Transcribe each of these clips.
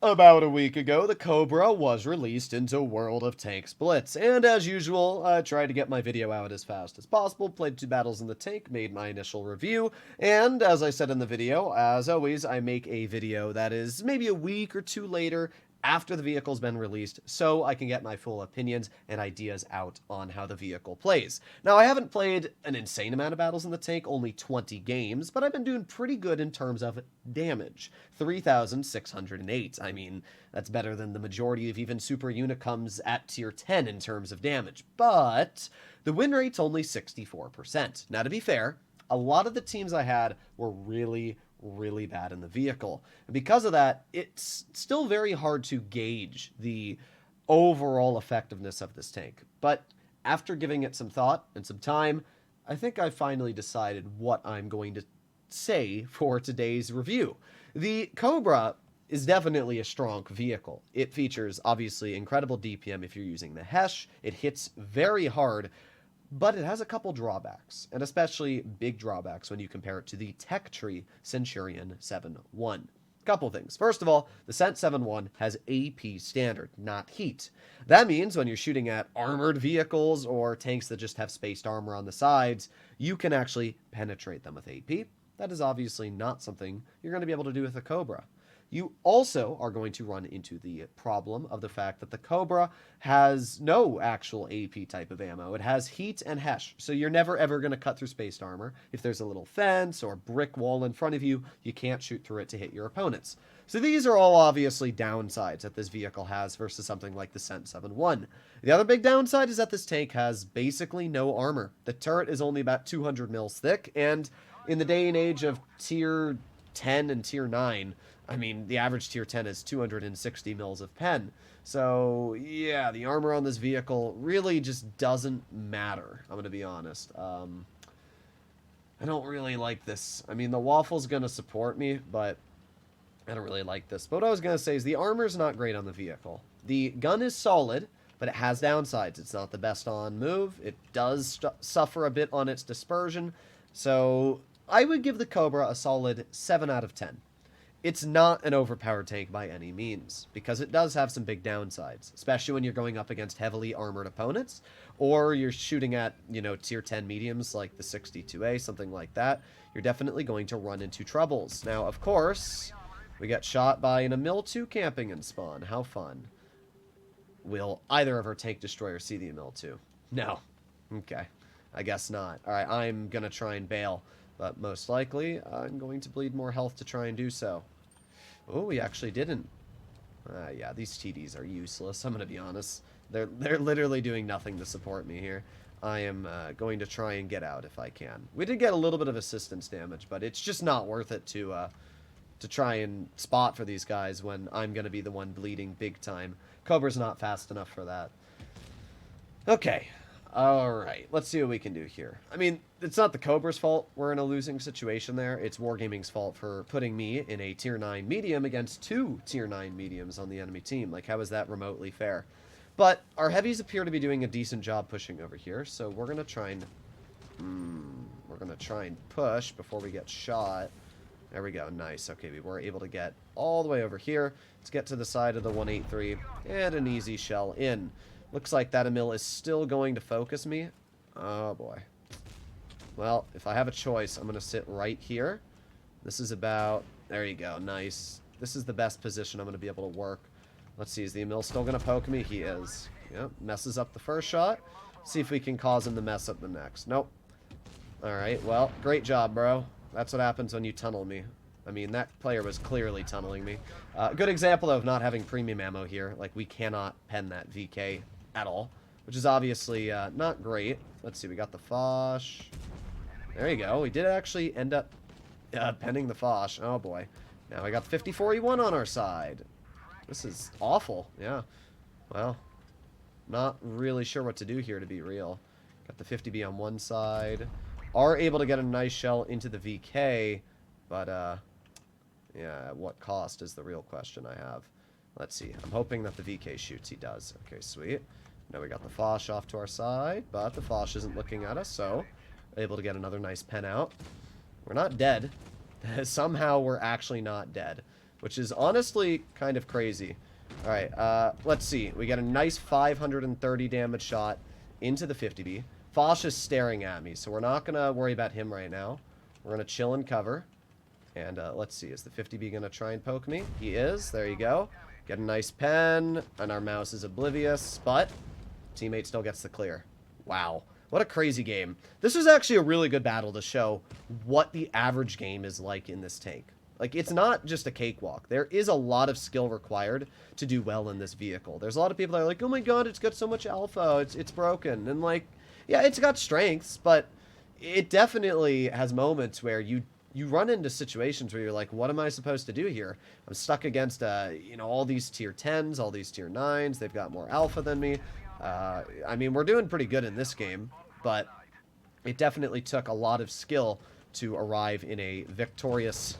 About a week ago, the Cobra was released into World of Tanks Blitz, and as usual, I tried to get my video out as fast as possible, played 2 battles in the tank, made my initial review, and as I said in the video, as always, I make a video that is maybe a week or 2 later after the vehicle's been released, so I can get my full opinions and ideas out on how the vehicle plays. Now, I haven't played an insane amount of battles in the tank, only 20 games, but I've been doing pretty good in terms of damage. 3,608. I mean, that's better than the majority of even Super Unicoms at tier 10 in terms of damage, but the win rate's only 64%. Now, to be fair, a lot of the teams I had were really bad in the vehicle. And because of that, it's still very hard to gauge the overall effectiveness of this tank. But after giving it some thought and some time, I think I finally decided what I'm going to say for today's review. The Cobra is definitely a strong vehicle. It features, obviously, incredible DPM if you're using the Hesh. It hits very hard, but it has a couple drawbacks, and especially big drawbacks when you compare it to the Tech Tree Centurion 7-1. Couple things. First of all, the Cent 7-1 has AP standard, not heat. That means when you're shooting at armored vehicles or tanks that just have spaced armor on the sides, you can actually penetrate them with AP. That is obviously not something you're going to be able to do with a Cobra. You also are going to run into the problem of the fact that the Cobra has no actual AP type of ammo. It has heat and Hesh, so you're never ever going to cut through spaced armor. If there's a little fence or brick wall in front of you, you can't shoot through it to hit your opponents. So these are all obviously downsides that this vehicle has versus something like the Cent 7-1. The other big downside is that this tank has basically no armor. The turret is only about 200 mils thick, and in the day and age of tier 10 and tier 9, I mean, the average tier 10 is 260 mils of pen. So, yeah, the armor on this vehicle really just doesn't matter, I'm going to be honest. I don't really like this. I mean, the Waffle's going to support me, but I don't really like this. But what I was going to say is the armor's not great on the vehicle. The gun is solid, but it has downsides. It's not the best on move. It does suffer a bit on its dispersion. So, I would give the Cobra a solid 7 out of 10. It's not an overpowered tank by any means, because it does have some big downsides, especially when you're going up against heavily armored opponents, or you're shooting at, tier 10 mediums like the 62A, something like that. You're definitely going to run into troubles. Now, of course, we got shot by an Emil 2 camping in spawn. How fun. Will either of our tank destroyers see the Emil 2? No. Okay. I guess not. Alright, I'm gonna try and bail, but most likely, I'm going to bleed more health to try and do so. Oh, we actually didn't. Yeah, these TDs are useless, I'm going to be honest. They're literally doing nothing to support me here. I am going to try and get out if I can. We did get a little bit of assistance damage, but it's just not worth it to try and spot for these guys when I'm going to be the one bleeding big time. Cobra's not fast enough for that. Okay. Alright, let's see what we can do here. I mean, it's not the Cobra's fault we're in a losing situation there. It's Wargaming's fault for putting me in a tier 9 medium against 2 tier 9 mediums on the enemy team. Like, how is that remotely fair? But our heavies appear to be doing a decent job pushing over here, so we're going to try and... we're going to try and push before we get shot. There we go, nice. Okay, we were able to get all the way over here. Let's get to the side of the 183, and an easy shell in. Looks like that Emil is still going to focus me. Oh, boy. Well, if I have a choice, I'm going to sit right here. This is about... There you go. Nice. This is the best position I'm going to be able to work. Let's see. Is the Emil still going to poke me? He is. Yep. Messes up the first shot. See if we can cause him to mess up the next. Nope. Alright. Well, great job, bro. That's what happens when you tunnel me. I mean, that player was clearly tunneling me. Good example of not having premium ammo here. Like, we cannot pen that VK at all, which is obviously not great. Let's see, we got the Foch. There you go. We did actually end up penning the Foch. Oh boy. Now we got the 54E1 on our side. This is awful. Yeah. Well, not really sure what to do here, to be real. Got the 50B on one side. Are able to get a nice shell into the VK, but yeah, at what cost is the real question I have. Let's see. I'm hoping that the VK shoots. He does. Okay, sweet. Now we got the Foch off to our side, but the Foch isn't looking at us, so able to get another nice pen out. We're not dead. Somehow we're actually not dead. which is honestly kind of crazy. All right, let's see. We got a nice 530 damage shot into the 50B. Foch is staring at me, so we're not going to worry about him right now. We're going to chill and cover. And let's see, is the 50B going to try and poke me? He is. There you go. Get a nice pen, and our mouse is oblivious, but teammate still gets the clear. Wow. What a crazy game. This was actually a really good battle to show what the average game is like in this tank. Like, it's not just a cakewalk. There is a lot of skill required to do well in this vehicle. There's a lot of people that are like, oh my god, it's got so much alpha, it's broken. And like, yeah, it's got strengths, but it definitely has moments where you run into situations where you're like, what am I supposed to do here? I'm stuck against, you know, all these tier 10s, all these tier 9s. They've got more alpha than me. I mean, we're doing pretty good in this game, but it definitely took a lot of skill to arrive in a victorious...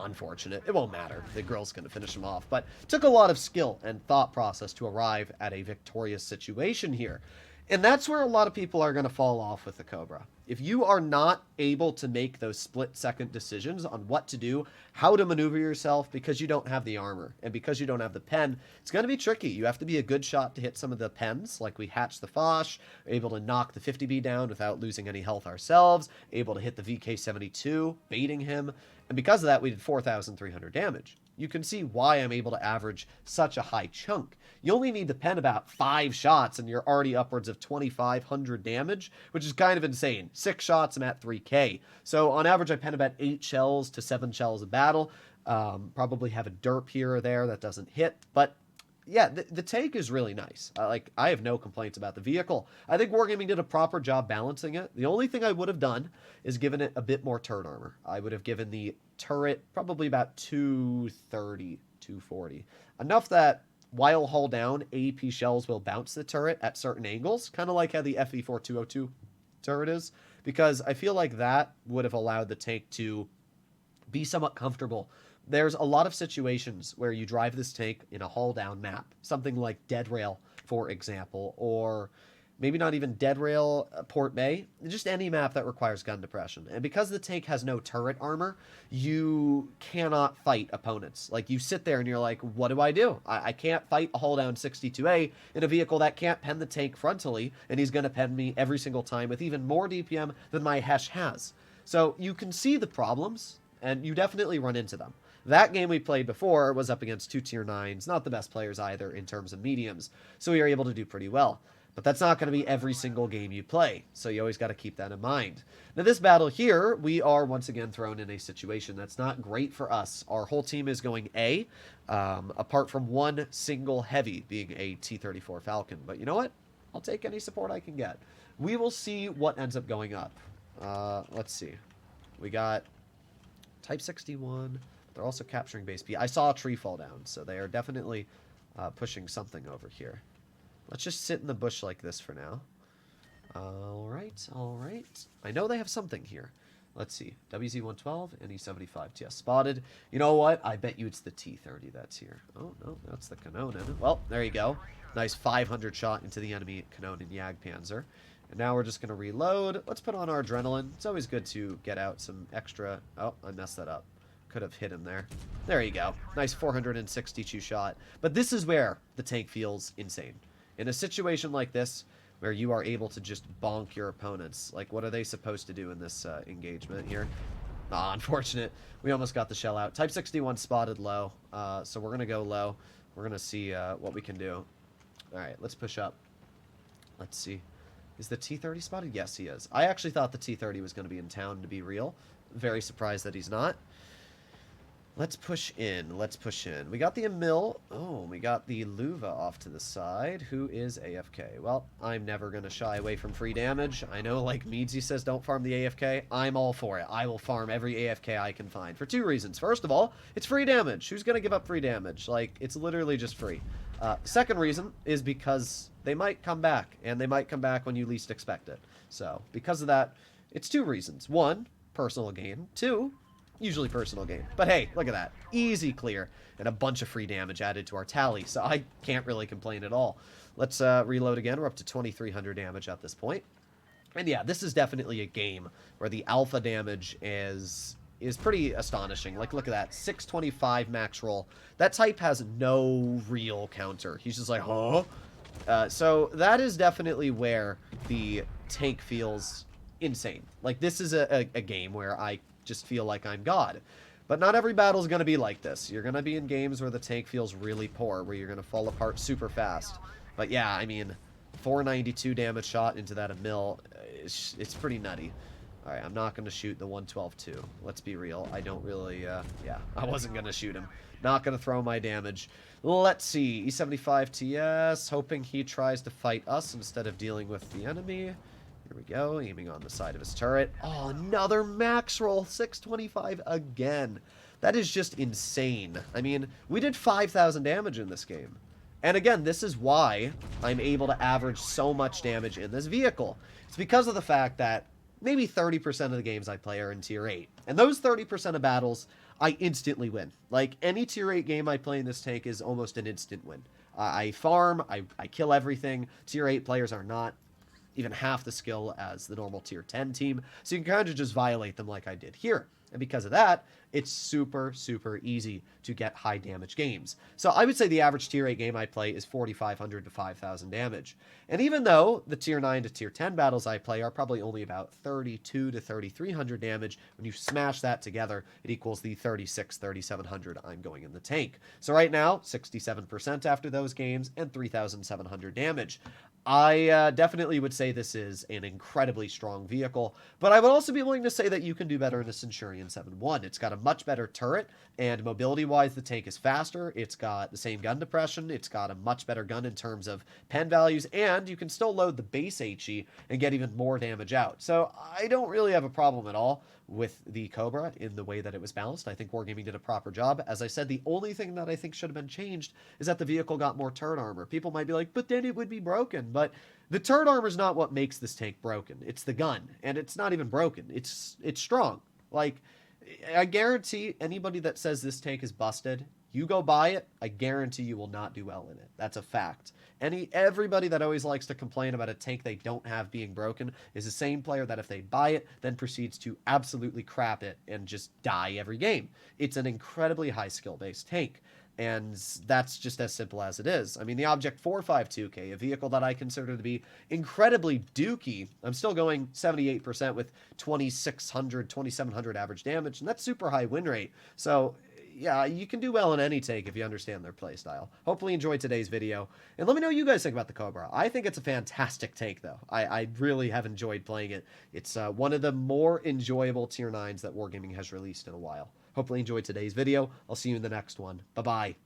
unfortunate. It won't matter. The girl's going to finish him off. But it took a lot of skill and thought process to arrive at a victorious situation here. And that's where a lot of people are going to fall off with the Cobra. If you are not able to make those split-second decisions on what to do, how to maneuver yourself, because you don't have the armor and because you don't have the pen, it's going to be tricky. You have to be a good shot to hit some of the pens, like we hatched the Foch, able to knock the 50B down without losing any health ourselves, able to hit the VK72, baiting him, and because of that, we did 4,300 damage. You can see why I'm able to average such a high chunk. You only need to pen about 5 shots and you're already upwards of 2,500 damage, which is kind of insane. 6 shots, I'm at 3k. So on average, I pen about 8 shells to 7 shells a battle. Probably have a derp here or there that doesn't hit, but yeah, the tank is really nice. I have no complaints about the vehicle. I think Wargaming did a proper job balancing it. The only thing I would have done is given it a bit more turret armor. I would have given the turret probably about 230, 240. Enough that while hull down, AEP shells will bounce the turret at certain angles, kind of like how the FE4202 turret is, because I feel like that would have allowed the tank to be somewhat comfortable. There's a lot of situations where you drive this tank in a hull down map, something like Dead Rail, for example, or maybe not even Dead Rail, Port Bay, just any map that requires gun depression. And because the tank has no turret armor, you cannot fight opponents. Like, you sit there and you're like, what do I do? I can't fight a hull down 62A in a vehicle that can't pen the tank frontally, and he's going to pen me every single time with even more DPM than my Hesh has. So you can see the problems, and you definitely run into them. That game we played before was up against 2 tier 9s, not the best players either in terms of mediums, so we were able to do pretty well. But that's not going to be every single game you play, so you always got to keep that in mind. Now this battle here, we are once again thrown in a situation that's not great for us. Our whole team is going A, apart from one single heavy being a T-34 Falcon. But you know what? I'll take any support I can get. We will see what ends up going up. Let's see. We got Type 61... They're also capturing base B. I saw a tree fall down, so they are definitely pushing something over here. Let's just sit in the bush like this for now. All right, all right. I know they have something here. Let's see. WZ-112 and E-75 TS spotted. You know what? I bet you it's the T-30 that's here. Oh, no, that's the Kanonen. Well, there you go. Nice 500 shot into the enemy Kanonen Jagdpanzer. And now we're just going to reload. Let's put on our adrenaline. It's always good to get out some extra... Oh, I messed that up. Could have hit him there. There you go. Nice 462 shot. But this is where the tank feels insane. In a situation like this, where you are able to just bonk your opponents, like what are they supposed to do in this engagement here? Ah, unfortunate. We almost got the shell out. Type 61 spotted low, so we're going to go low. We're going to see what we can do. All right, let's push up. Let's see. Is the T-30 spotted? Yes, he is. I actually thought the T-30 was going to be in town, to be real. Very surprised that he's not. Let's push in. Let's push in. We got the Emil. Oh, we got the Luva off to the side, who is AFK. Well, I'm never going to shy away from free damage. I know, like Meadsy says, don't farm the AFK. I'm all for it. I will farm every AFK I can find for 2 reasons. First of all, it's free damage. Who's going to give up free damage? Like, it's literally just free. Second reason is because they might come back, and they might come back when you least expect it. So, because of that, it's 2 reasons. 1, personal gain. 2, usually personal gain. But hey, look at that. Easy clear and a bunch of free damage added to our tally, so I can't really complain at all. Let's reload again. We're up to 2,300 damage at this point. And yeah, this is definitely a game where the alpha damage is is pretty astonishing. Like, look at that. 625 max roll. That type has no real counter. He's just like, huh? So that is definitely where the tank feels insane. Like, this is a game where I just feel like I'm God. But not every battle is going to be like this. You're going to be in games where the tank feels really poor, where you're going to fall apart super fast. But yeah, I mean, 492 damage shot into that a mil, it's pretty nutty. Alright, I'm not going to shoot the 112-2. Let's be real. I don't really, yeah, I wasn't going to shoot him. Not going to throw my damage. Let's see. E75 TS, hoping he tries to fight us instead of dealing with the enemy. Here we go, aiming on the side of his turret. Oh, another max roll. 625 again. That is just insane. I mean, we did 5,000 damage in this game. And again, this is why I'm able to average so much damage in this vehicle. It's because of the fact that maybe 30% of the games I play are in Tier 8. And those 30% of battles, I instantly win. Like, any Tier 8 game I play in this tank is almost an instant win. I farm, I kill everything. Tier 8 players are not even half the skill as the normal Tier 10 team, so you can kind of just violate them like I did here. And because of that, it's super, super easy to get high damage games. So I would say the average Tier 8 game I play is 4,500 to 5,000 damage. And even though the Tier 9 to Tier 10 battles I play are probably only about 32 to 3,300 damage, when you smash that together, it equals the 3,700 I'm going in the tank. So right now, 67% after those games and 3,700 damage. I definitely would say this is an incredibly strong vehicle, but I would also be willing to say that you can do better in a Centurion 7-1. It's got a much better turret, and mobility-wise, the tank is faster. It's got the same gun depression. It's got a much better gun in terms of pen values, and you can still load the base HE and get even more damage out. So I don't really have a problem at all with the Cobra in the way that it was balanced. I think Wargaming did a proper job. As I said, the only thing that I think should have been changed is that the vehicle got more turret armor. People might be like, but then it would be broken. But the turret armor is not what makes this tank broken. It's the gun, and it's not even broken. It's strong. Like, I guarantee anybody that says this tank is busted, you go buy it, I guarantee you will not do well in it. That's a fact. Everybody that always likes to complain about a tank they don't have being broken is the same player that if they buy it, then proceeds to absolutely crap it and just die every game. It's an incredibly high skill-based tank. And that's just as simple as it is. I mean, the Object 452K, a vehicle that I consider to be incredibly dookie, I'm still going 78% with 2,600, 2,700 average damage, and that's super high win rate. So, yeah, you can do well in any tank if you understand their playstyle. Hopefully you enjoyed today's video, and let me know what you guys think about the Cobra. I think it's a fantastic tank, though. I really have enjoyed playing it. It's one of the more enjoyable Tier 9s that Wargaming has released in a while. Hopefully you enjoyed today's video. I'll see you in the next one. Bye-bye.